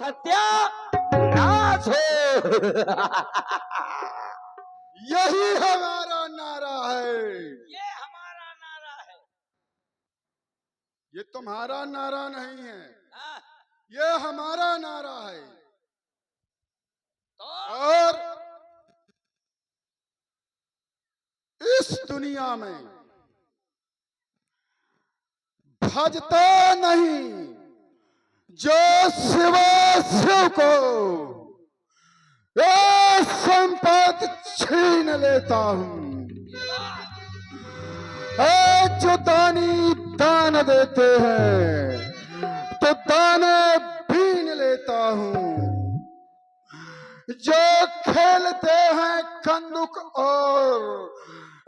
सत्यानाश हो। यही हमारा नारा है। ये हमारा नारा है। ये तुम्हारा नारा नहीं है, हाँ, ये हमारा नारा है। तो और इस दुनिया में भजता नहीं जो शिवा शिव को ये संपत्ति छीन लेता हूँ। जो दानी दान देते हैं तो दाने बीन लेता हूँ। जो खेलते हैं कंदुक और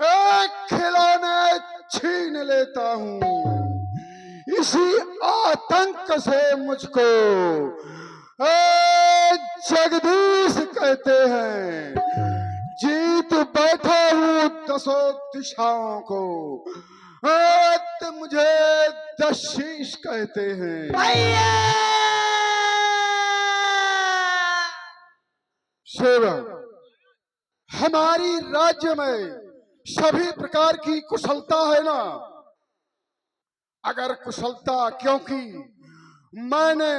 एक खिलौने छीन लेता हूँ। इसी आतंक से मुझको जगदीश कहते हैं। जीत बैठा हूँ दसों दिशाओं को, तो मुझे दशीश कहते हैं। सेवक, हमारी राज्य में सभी प्रकार की कुशलता है ना? अगर कुशलता, क्योंकि मैंने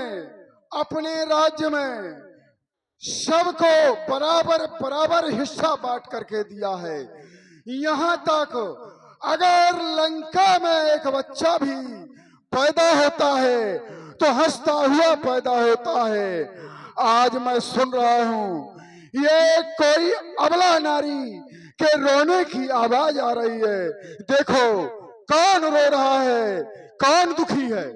अपने राज्य में सबको बराबर बराबर हिस्सा बांट करके दिया है। यहाँ तक अगर लंका में एक बच्चा भी पैदा होता है तो हंसता हुआ पैदा होता है। आज मैं सुन रहा हूँ ये कोई अबला नारी के रोने की आवाज आ रही है। देखो कौन रो रहा है, कौन दुखी है।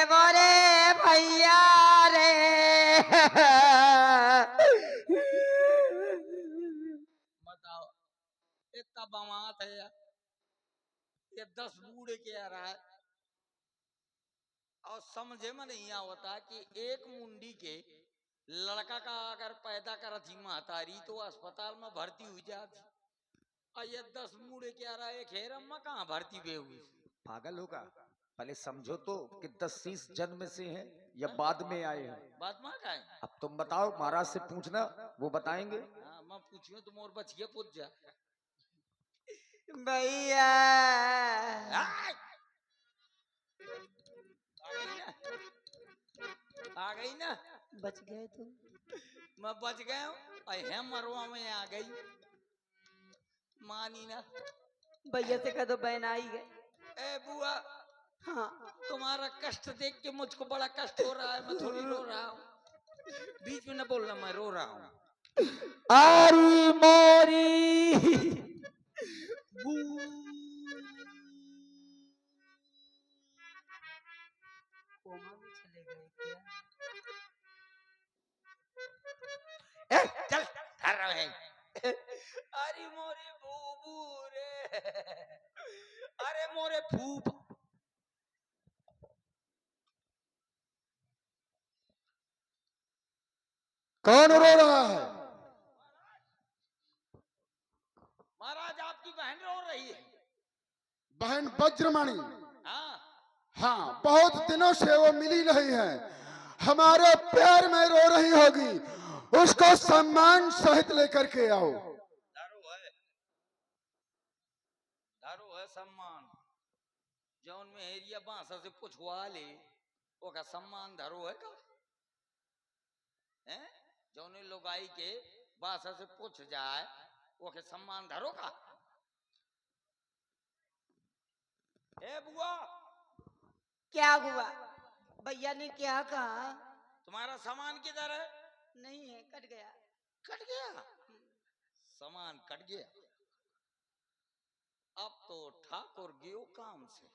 बोले भैया रे। बताओ इतना बवात है यार। ये 10 बूढ़े के आ रहा है और समझे में नहीं आवता कि एक मुंडी के लड़का का अगर पैदा करा थी महतारी तो अस्पताल में भर्ती हुई जाती। और ये 10 बूढ़े के आ रहा है, खेरम में कहाँ भर्ती बे हुई। पागल होगा, पहले समझो तो कि 10-20 जन्म से हैं या बाद में आए हैं। बात माँ का है। अब तुम बताओ, महाराज से पूछना, वो बताएंगे। हाँ मैं पूछियो तुम और बचिए पूछ जा भैया। आ गई ना, बच गए तुम। मैं बच गया हूँ। मरवा में आ गई मानी ना। भैया से कह दो बहन आई गए। ए बुआ, हाँ तुम्हारा कष्ट देख के मुझको बड़ा कष्ट हो रहा है। मैं थोड़ी रो रहा हूँ, बीच में न बोलना, मैं रो रहा हूँ। आरी मोरी कोमा में चले गए क्या? चल धर रहे हैं। अरे मोरे बूबू रे, अरे मोरे फूफ। कौन रो रहा है? महाराज आपकी बहन रो रही है। बहन वज्रमणि? हाँ हाँ, बहुत दिनों से वो मिली नहीं है, हमारे प्यार में रो रही होगी। उसको सम्मान सहित लेकर के आओ। दारू है सम्मान। जौन में एरिया बांसा से पुछवा ले वो का सम्मान धरो है का है? जौन लोगाई के बांसा से पूछ जाए वो के सम्मान धरो का। ए बुआ, क्या हुआ? भैया ने क्या कहा? तुम्हारा सामान किधर है? नहीं है, कट गया। कट गया? सामान कट गया। अब तो ठाकुर गियो काम से।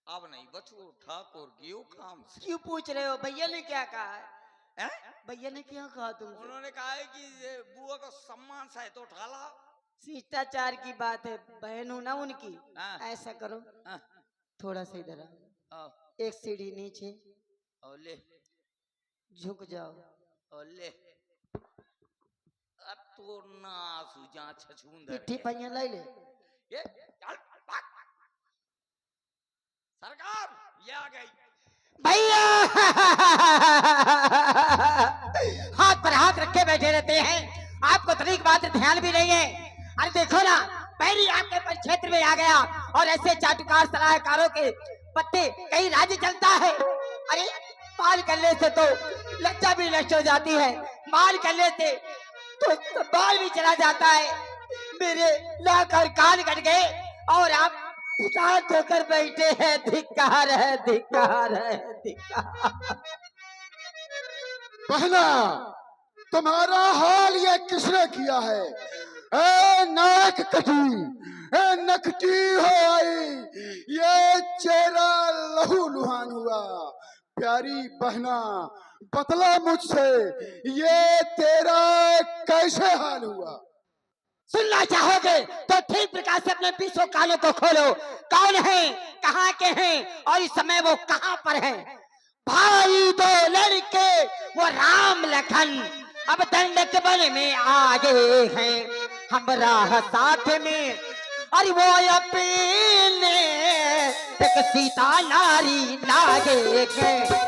अब नहीं बचो, ठाकुर गियो काम से। क्यों पूछ रहे हो? भैया ने क्या कहा है? हैं? भैया ने क्या कहा तुमसे? उन्होंने कहा है कि बुआ को सम्मान सहित तो उठा लाओ। शिष्टाचार की बात है, बहन हूं ना उनकी। हाँ। ऐसा करो, हाँ। थोड़ा सा इधर आओ, एक सीढ़ी नीचे और ले झुक जाओ। और ले अब तो ना सुजा छछूंदर पिट्ठी पहिया लाई ले। ये चल भाग। सरकार ये आ गई। भैया हाथ पर हाथ रखे बैठे रहते हैं, आपको तरीक बात ध्यान भी नहीं है। अरे देखो ना, पहली आपके परिक्षेत्र में आ गया और ऐसे चाटुकार सलाहकारों के पत्ते कहीं राज्य चलता है। अरे माल करने से तो लज्जा भी नष्ट हो जाती है, माल करने से तो बाल भी चला जाता है। मेरे नाक और कान कट गए और आप उतार होकर बैठे हैं। धिक्कार है, धिक्कार है, धिक्कार। बहना, तुम्हारा हाल ये किसने किया है? ए नाक कटी, ए नकटी हो आई, ये चेहरा लहू लुहान हुआ। प्यारी बहना, बतला मुझसे, ये तेरा कैसे हाल हुआ? सुनना चाहोगे तो ठीक प्रकार से अपने पीछे कानों को खोलो। कौन है, कहाँ के हैं और इस समय वो कहाँ पर है? भाई दो लड़के वो राम लखन अब दंडक वन में आगे हैं, हमरा साथ में। और वो अपने एक सीता नारी लागे हैं।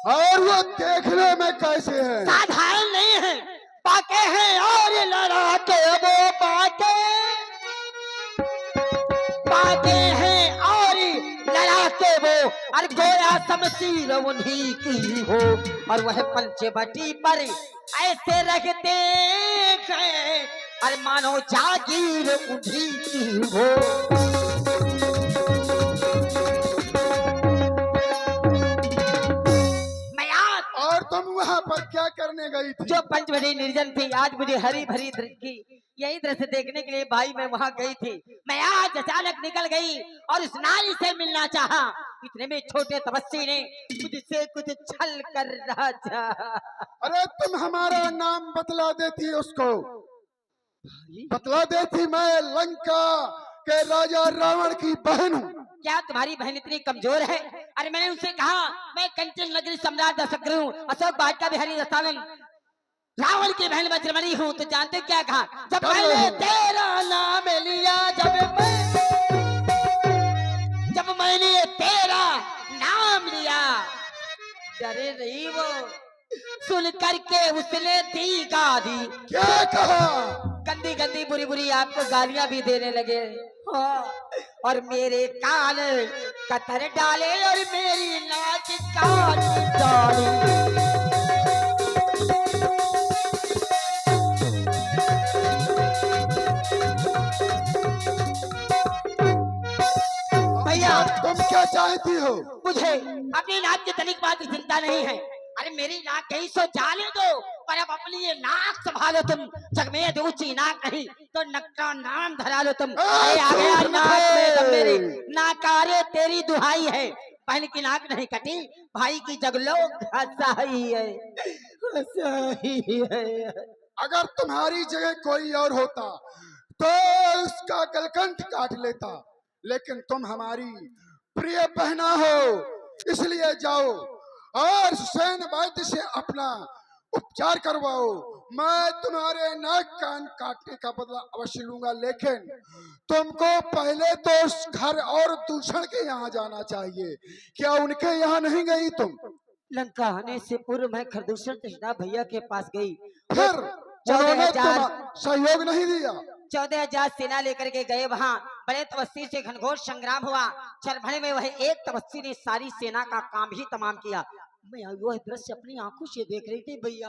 और वो देखने में कैसे है? साधारण नहीं है, पाके हैं और लड़ाके वो पाके पाके हैं और लड़ाके वो। और गोया शमशीर उन्हीं की हो और वह पंचवटी पर ऐसे रखते हैं और मानो जागीर उन्हीं की हो। और तुम वहाँ पर क्या करने गई थी? जो पंचवटी निर्जन थी, आज मुझे हरी भरी की यही दृश्य देखने के लिए भाई मैं वहाँ गई थी। मैं आज अचानक निकल गई और उस नारी से मिलना चाहा। इतने में छोटे तपस्वी ने मुझसे कुछ छल कर रहा था। अरे तुम हमारा नाम बतला देती उसको, बतला देती मैं लंका के राजा रावण की बहन हूँ। क्या तुम्हारी बहन इतनी कमजोर है? अरे मैंने उनसे कहा मैं कंचन नगरी सम्राट दशरथ हूँ, अशोक वाटिका बिहारी रसानंद रावण की बहन वज्रमणि हूँ। तो जानते क्या कहा? जब मैंने तेरा नाम लिया, जब मैंने तेरा नाम लिया, डरे नहीं वो, सुन करके उसने दी गाली। क्या कहा? गंदी गंदी बुरी बुरी आपको गालियां भी देने लगे। हाँ, और मेरे कान कतर डाले और मेरी नाक काट डाली। भैया तुम क्या चाहती हो? मुझे अपनी नाक की तनिक बात की चिंता नहीं है। अरे मेरी नाक कहीं सो जाने दो, पर अब अपनी ये नाक संभालो तुम। जगमेद ऊंची नाक नहीं तो नक्का नाम धरा लो तुम। अरे आ गया नाक में दम मेरे, नाकारे तेरी दुहाई है। बहन की नाक नहीं कटी, भाई की जगलो घसाई है, घसाई है। अगर तुम्हारी जगह कोई और होता तो उसका गलकंठ काट लेता, लेकिन तुम हमारी प्रिय बहना हो, इसलिए जाओ और सैन्य वैद्य से अपना उपचार करवाओ। मैं तुम्हारे नाक कान काटने का बदला अवश्य लूंगा, लेकिन तुमको पहले तो उस घर और दूषण के यहाँ जाना चाहिए। क्या उनके यहाँ नहीं गई तुम? लंका आने से पूर्व मैं खरदूषण कृष्णा भैया के पास गई, फिर उन्होंने तुम सहयोग नहीं दिया? 14,000 सेना लेकर के गए। वहाँ बड़े तपस्वी से घनघोर संग्राम हुआ। चरभड़े में वह एक तपस्वी ने सारी सेना का काम ही तमाम किया। मैं वह दृश्य अपनी आंखों से देख रही थी भैया।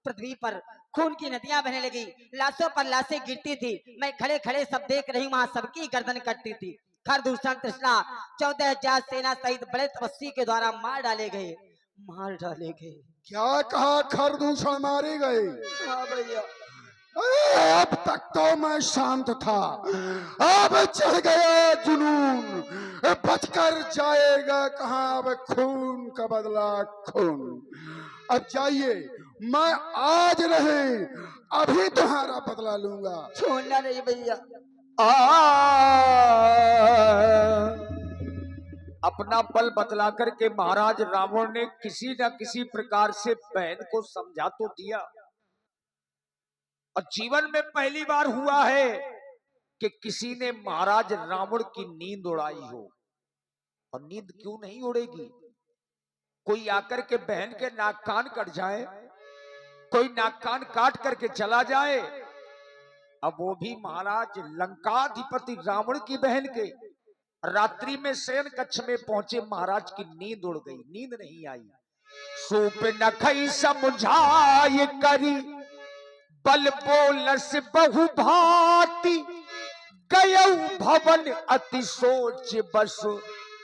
पृथ्वी पर खून की नदियां बहने लगी, लाशों पर लाशें गिरती थी। मैं खड़े खड़े सब देख रही, वहाँ सबकी गर्दन कटती थी। खरदूषण कृष्णा 14,000 सेना सहित बड़े तपस्वी के द्वारा मार डाले गए, मार डाले गए। क्या कहा? खरदूषण मारे गए? हाँ भैया। अब तक तो मैं शांत था, अब चढ़ गया जुनून। बचकर जाएगा कहाँ? अब खून का बदला खून। अब जाइए, मैं आज नहीं अभी तुम्हारा बदला लूंगा। छोड़ना नहीं भैया। अपना बल बतला करके महाराज रावण ने किसी न किसी प्रकार से बहन को समझा तो दिया। और जीवन में पहली बार हुआ है कि किसी ने महाराज रावण की नींद उड़ाई हो। और नींद क्यों नहीं उड़ेगी? कोई आकर के बहन के नाक कान कट जाए, कोई नाक कान काट करके चला जाए, अब वो भी महाराज लंकाधिपति रावण की बहन के। रात्रि में शयन कक्ष में पहुंचे महाराज की नींद उड़ गई, नींद नहीं आई। सूप नखई समझाए करी बल बोलस बहु भांति, गयऊ भवन अति सोच बस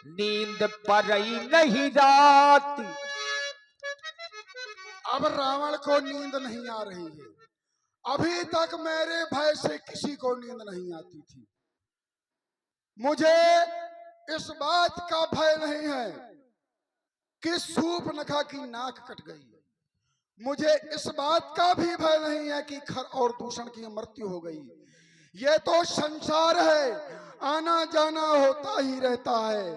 नींद परई नहीं रात। अब रावण को नींद नहीं आ रही है। अभी तक मेरे भय से किसी को नींद नहीं आती थी। मुझे इस बात का भय नहीं है कि सूर्पनखा की नाक कट गई। मुझे इस बात का भी भय नहीं है कि खर और दूषण की मृत्यु हो गई। ये तो संसार है, आना जाना होता ही रहता है।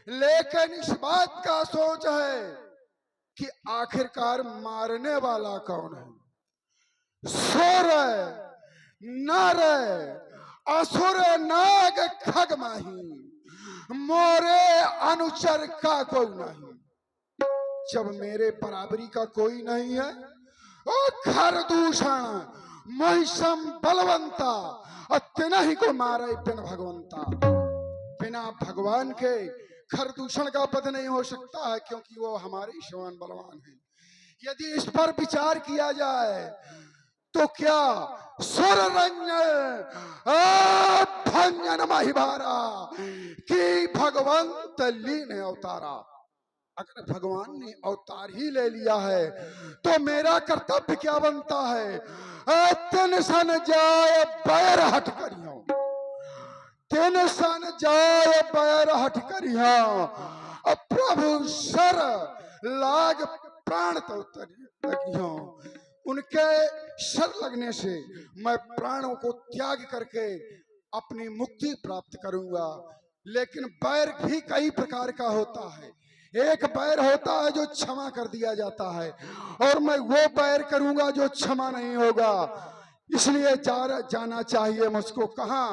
लेकिन इस बात का सोच है कि आखिरकार मारने वाला कौन है? सुर नर असुर नाग खग माही, मोरे अनुचर का कोई नहीं। जब मेरे बराबरी का कोई नहीं है, ओ खर दूषण महिषम बलवंता, अत्यना ही को मारे बिन भगवंता। बिना भगवान के खरदूषण का पद नहीं हो सकता है, क्योंकि वो हमारे ईश्वरन बलवान है। यदि इस पर विचार किया जाए तो क्या सुर रंजन महिभारा कि भगवंत लीन अवतारा। अगर भगवान ने अवतार ही ले लिया है तो मेरा कर्तव्य क्या बनता है? तिन सन जाए बैर हट करियो, तिन सन जाए बैर हट करियो, प्रभु सर लाग प्राण तो तरियो। उनके सर लगने से मैं प्राणों को त्याग करके अपनी मुक्ति प्राप्त करूंगा। लेकिन बैर भी कई प्रकार का होता है। एक बैर होता है जो क्षमा कर दिया जाता है, और मैं वो बैर करूंगा जो क्षमा नहीं होगा। इसलिए जाना चाहिए मुझको। कहां?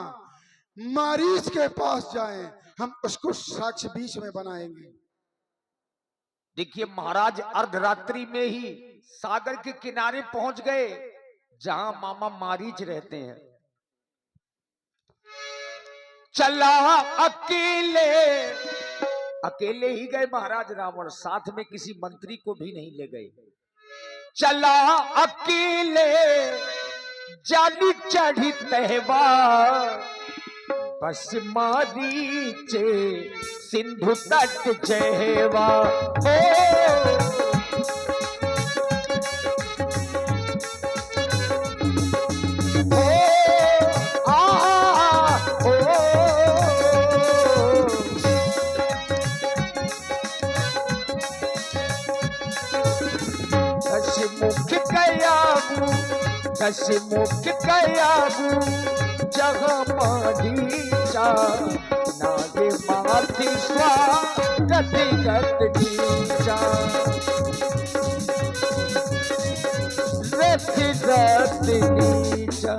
मारीच के पास जाएं, हम उसको साक्ष्य बीच में बनाएंगे। देखिए महाराज अर्धरात्रि में ही सागर के किनारे पहुंच गए जहां मामा मारीच रहते हैं। चला अकेले ही गए महाराज रावण, साथ में किसी मंत्री को भी नहीं ले गए। चला अकेले जानी चढ़ी तहवार, बस मारीचे सिंधु तट जहवा। दस मुख कयागू जहाँ मारीचा, नागे मारती स्वागत गत नीचा, रथ गत नीचा।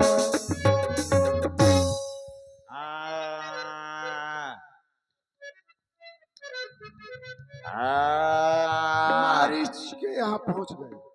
मारीच के यहाँ पहुंच गए।